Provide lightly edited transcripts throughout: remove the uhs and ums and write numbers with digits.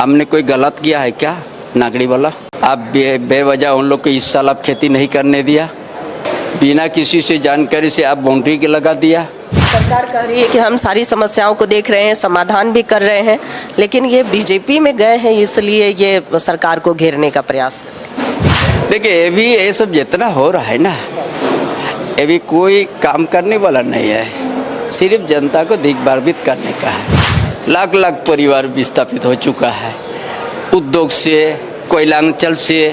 हमने कोई गलत किया है क्या नागड़ी वाला? आप बेवजह उन लोग को इस साल आप खेती नहीं करने दिया, बिना किसी से जानकारी से आप बाउंड्री के लगा दिया। सरकार कह रही है कि हम सारी समस्याओं को देख रहे हैं, समाधान भी कर रहे हैं, लेकिन ये बीजेपी में गए हैं इसलिए ये सरकार को घेरने का प्रयास। देखिए ये सब जितना हो रहा है ना, ये भी कोई काम करने वाला नहीं है, सिर्फ जनता को दिग्भ्रमित करने का है। लाख लाख परिवार विस्थापित हो चुका है, उद्योग से, कोयलांचल से,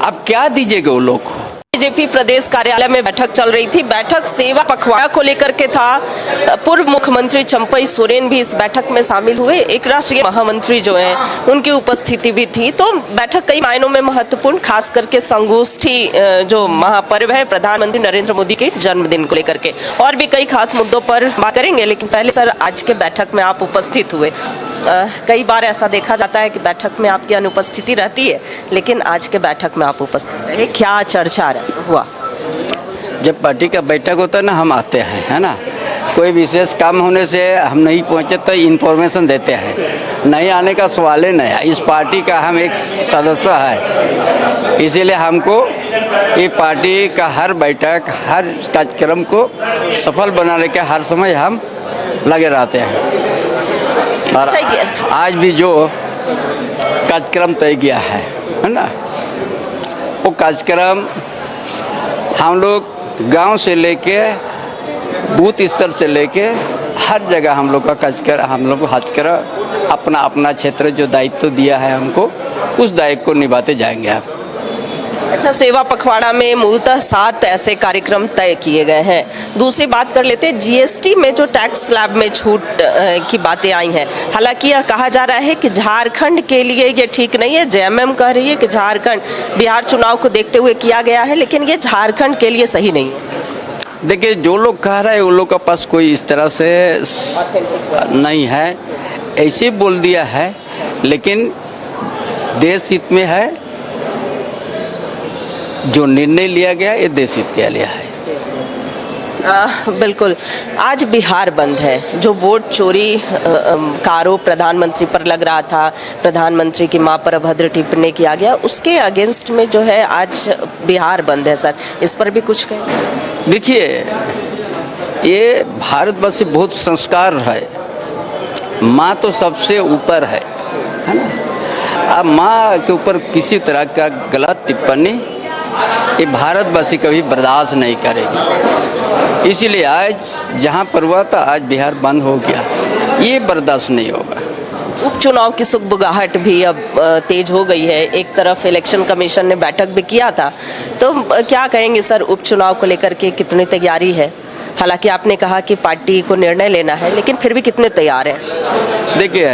अब क्या दीजिएगा वो लोग को? बीजेपी प्रदेश कार्यालय में बैठक चल रही थी। बैठक सेवा पखवाड़ा को लेकर के था। पूर्व मुख्यमंत्री चंपई सोरेन भी इस बैठक में शामिल हुए। एक राष्ट्रीय महामंत्री जो हैं उनकी उपस्थिति भी थी। तो बैठक कई मायनों में महत्वपूर्ण, खास करके संगोष्ठी जो महापर्व है प्रधानमंत्री नरेंद्र मोदी के जन्मदिन को लेकर के, और भी कई खास मुद्दों पर बात करेंगे। लेकिन पहले सर, आज के बैठक में आप उपस्थित हुए। कई बार ऐसा देखा जाता है कि बैठक में आपकी अनुपस्थिति रहती है, लेकिन आज के बैठक में आप उपस्थित रहे, क्या चर्चा हुआ? जब पार्टी का बैठक होता है ना, हम आते हैं, है ना, कोई विशेष काम होने से हम नहीं पहुंचे तो इन्फॉर्मेशन देते हैं। नहीं आने का सवाल ही नहीं है। इस पार्टी का हम एक सदस्य है, इसीलिए हमको ये पार्टी का हर बैठक, हर कार्यक्रम को सफल बनाने के हर समय हम लगे रहते हैं। और आज भी जो कार्यक्रम तय किया है ना, वो कार्यक्रम हम लोग गांव से लेके बूथ स्तर से लेके हर जगह हम लोग का कार्यक्रम, हम लोग अपना अपना क्षेत्र जो दायित्व दिया है हमको, उस दायित्व को निभाते जाएंगे हम। अच्छा, सेवा पखवाड़ा में मूलतः 7 ऐसे कार्यक्रम तय किए गए हैं। दूसरी बात कर लेते हैं, जीएसटी में जो टैक्स स्लैब में छूट की बातें आई हैं। हालांकि यह कहा जा रहा है कि झारखंड के लिए ये ठीक नहीं है। जेएमएम कह रही है कि झारखंड, बिहार चुनाव को देखते हुए किया गया है, लेकिन ये झारखंड के लिए सही नहीं है। देखिए, जो लोग कह रहे हैं उन लोग के पास कोई इस तरह से नहीं है, ऐसे बोल दिया है, लेकिन देश हित में है। जो निर्णय लिया गया ये देश हित के लिए है। बिल्कुल। आज बिहार बंद है। जो वोट चोरी का आरोप प्रधानमंत्री पर लग रहा था, प्रधानमंत्री की मां पर अभद्र टिप्पणी किया गया, उसके अगेंस्ट में जो है आज बिहार बंद है। सर, इस पर भी कुछ कहें? देखिए, ये भारतवर्ष बहुत संस्कार है। माँ तो सबसे ऊपर है ना। अब माँ के ऊपर किसी तरह का गलत टिप्पणी ये भारतवासी कभी बर्दाश्त नहीं करेगी। इसीलिए आज जहाँ पर हुआ था, आज बिहार बंद हो गया, ये बर्दाश्त नहीं होगा। उपचुनाव की सुगबुगाहट भी अब तेज हो गई है। एक तरफ इलेक्शन कमीशन ने बैठक भी किया था, तो क्या कहेंगे सर, उपचुनाव को लेकर के कितनी तैयारी है? हालांकि आपने कहा कि पार्टी को निर्णय लेना है, लेकिन फिर भी कितने तैयार हैं? देखिए,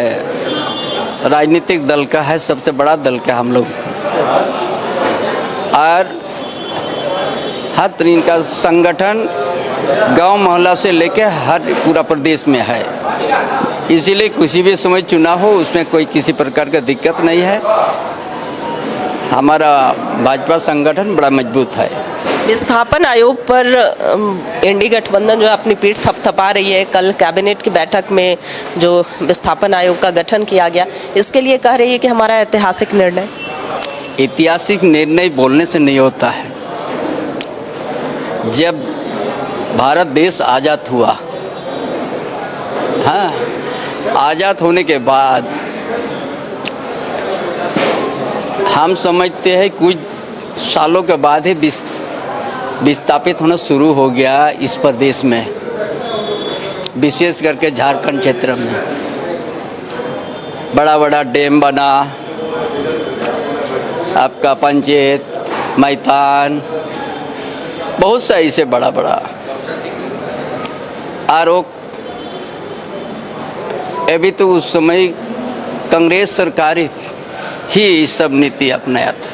राजनीतिक दल का है, सबसे बड़ा दल का हम लोग, और हर तरह का संगठन गांव मोहल्ला से लेके हर पूरा प्रदेश में है। इसीलिए किसी भी समय चुनाव हो, उसमें कोई किसी प्रकार का दिक्कत नहीं है। हमारा भाजपा संगठन बड़ा मजबूत है। विस्थापन आयोग पर इंडी गठबंधन जो अपनी पीठ थपथपा रही है। कल कैबिनेट की बैठक में जो विस्थापन आयोग का गठन किया गया, इसके लिए कह रही है कि हमारा ऐतिहासिक निर्णय। ऐतिहासिक निर्णय बोलने से नहीं होता है। जब भारत देश आज़ाद हुआ, हाँ, आज़ाद होने के बाद हम समझते हैं कुछ सालों के बाद ही विस्थापित होना शुरू हो गया इस प्रदेश में, विशेष करके झारखंड क्षेत्र में। बड़ा बड़ा डैम बना, आपका पंचायत, मैदान, बहुत सा इसे बड़ा बड़ा आरोप। अभी तो उस समय कांग्रेस सरकार ही सब नीति अपनाया था।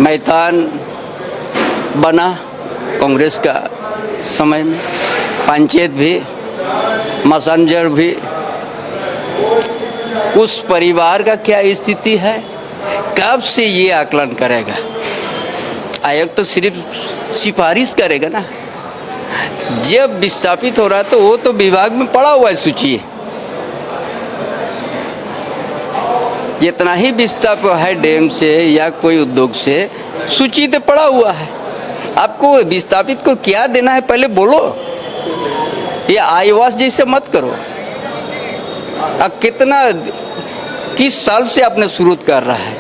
मैदान बना कांग्रेस का समय में, पंचायत भी, मैसेंजर भी। उस परिवार का क्या स्थिति है, कब से ये आकलन करेगा? आयोग तो सिर्फ सिफारिश करेगा ना। जब विस्थापित हो रहा है तो वो तो विभाग में पड़ा हुआ है सूची, जितना ही विस्थापित है डैम से या कोई उद्योग से सूची तो पड़ा हुआ है। आपको विस्थापित को क्या देना है पहले बोलो। ये आईवास जैसे मत करो। अब कितना किस साल से आपने शुरू कर रहा है?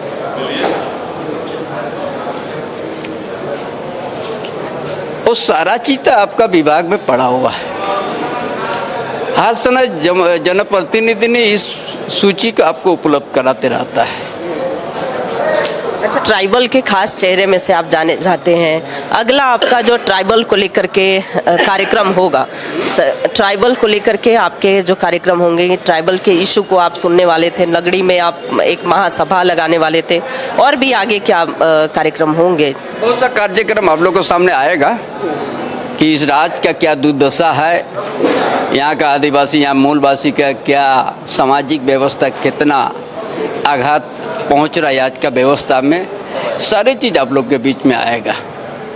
वो सारा चीज तो आपका विभाग में पड़ा हुआ है। हर समय जनप्रतिनिधि ने इस सूची को आपको उपलब्ध कराते रहता है। अच्छा, ट्राइबल के खास चेहरे में से आप जाने जाते हैं। अगला आपका जो ट्राइबल को लेकर के कार्यक्रम होगा, ट्राइबल को लेकर के आपके जो कार्यक्रम होंगे, ट्राइबल के इशू को आप सुनने वाले थे, नगड़ी में आप एक महासभा लगाने वाले थे, और भी आगे क्या कार्यक्रम होंगे? बहुत सा कार्यक्रम आप लोग को सामने आएगा कि इस राज्य का क्या दुर्दशा है, यहाँ का आदिवासी, यहाँ मूलवासी का क्या सामाजिक व्यवस्था, कितना आघात पहुँच रहा है आज का व्यवस्था में, सारी चीज़ आप लोग के बीच में आएगा।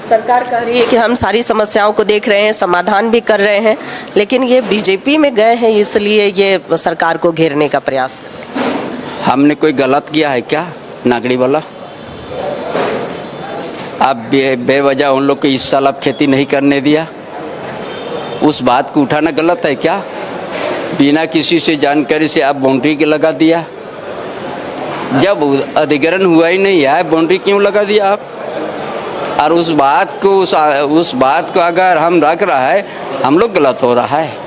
सरकार कह रही है कि हम सारी समस्याओं को देख रहे हैं, समाधान भी कर रहे हैं, लेकिन ये बीजेपी में गए हैं इसलिए ये सरकार को घेरने का प्रयास कर रहे हैं। हमने कोई गलत किया है क्या? नागड़ी वाला आप बेवजह उन लोग को इस साल आप खेती नहीं करने दिया, उस बात को उठाना गलत है क्या? बिना किसी से जानकारी से आप बाउंड्री के लगा दिया, जब अधिग्रहण हुआ ही नहीं है बाउंड्री क्यों लगा दिया आप? और उस बात को अगर हम रख रहा है, हम लोग गलत हो रहा है।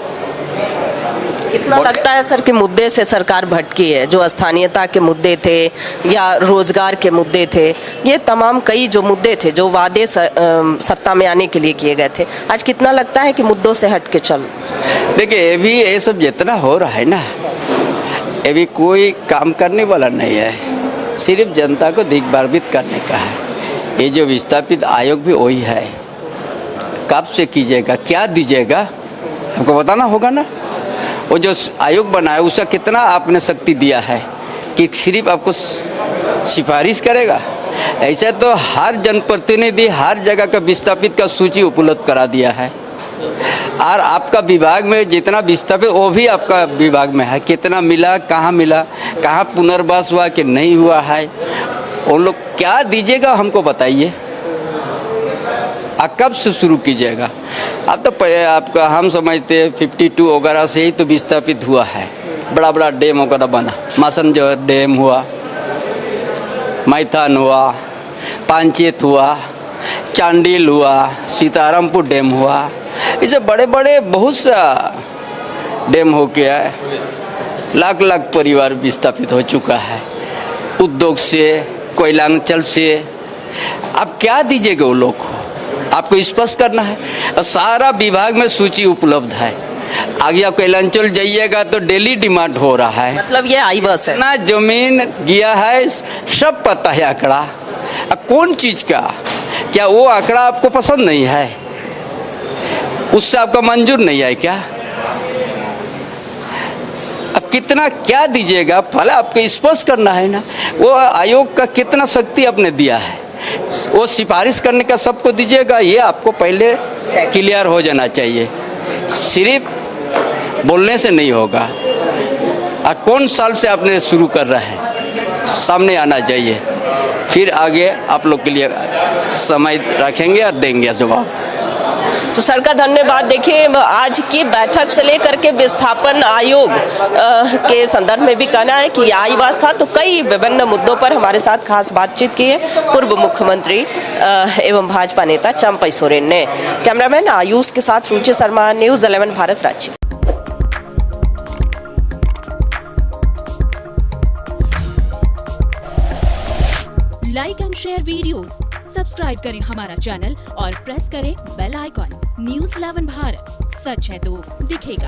इतना लगता है सर कि मुद्दे से सरकार भटकी है, जो स्थानीयता के मुद्दे थे या रोजगार के मुद्दे थे, ये तमाम कई जो मुद्दे थे जो वादे सत्ता में आने के लिए किए गए थे, आज कितना लगता है कि मुद्दों से हट के चल? देखिए, ये सब जितना हो रहा है ना, ये भी कोई काम करने वाला नहीं है, सिर्फ जनता को दिग्भ्रमित करने का है। ये जो विस्थापित आयोग भी वही है, कब से कीजिएगा, क्या दीजिएगा, हमको बताना होगा ना। वो जो आयोग बना है उसका कितना आपने शक्ति दिया है कि सिर्फ आपको सिफारिश करेगा? ऐसा तो हर जनप्रतिनिधि हर जगह का विस्थापित का सूची उपलब्ध करा दिया है, और आपका विभाग में जितना विस्थापित वो भी आपका विभाग में है, कितना मिला, कहाँ पुनर्वास हुआ कि नहीं हुआ है, उन लोग क्या दीजिएगा हमको बताइए। कब से शुरू कीजिएगा? अब तो आपका हम समझते हैं 52 वगैरह से ही तो विस्थापित हुआ है, बड़ा बड़ा डैम वगैरह बना, मासन जो डैम हुआ, मैथान हुआ, पांचेत हुआ, चांडिल हुआ, सीतारामपुर डैम हुआ, इसे बड़े बड़े बहुत सा डैम हो गया है, लाख लाख परिवार विस्थापित हो चुका है। उद्योग से, कोयलांचल से, आप क्या दीजिएगा वो लोग को? आपको स्पष्ट करना है। सारा विभाग में सूची उपलब्ध है। आगे आप कोयलांचल जाइएगा तो डेली डिमांड हो रहा है, मतलब ये आईवास है ना, जमीन गया है, सब पता है आंकड़ा। कौन चीज़ का? क्या वो आंकड़ा आपको पसंद नहीं है? उससे आपका मंजूर नहीं है क्या? अब कितना क्या दीजिएगा, पहले आपको स्पष्ट करना है ना। वो आयोग का कितना शक्ति आपने दिया है, वो सिफारिश करने का सबको दीजिएगा, ये आपको पहले क्लियर हो जाना चाहिए। सिर्फ बोलने से नहीं होगा। और कौन साल से आपने शुरू कर रहा है, सामने आना चाहिए, फिर आगे आप लोग के लिए समय रखेंगे और देंगे जवाब। तो सर का धन्यवाद। देखिए, आज की बैठक से लेकर के विस्थापन आयोग के संदर्भ में भी कहना है कि आईवास था, तो कई विभिन्न मुद्दों पर हमारे साथ खास बातचीत की है पूर्व मुख्यमंत्री एवं भाजपा नेता चंपई सोरेन ने। कैमरामैन आयुष के साथ Ruchi Sharma, news 11 Bharat Ranchi. Like and share videos, subscribe करें हमारा चैनल और प्रेस करें बेल आइकॉन। न्यूज़ 11 भारत, सच है तो दिखेगा।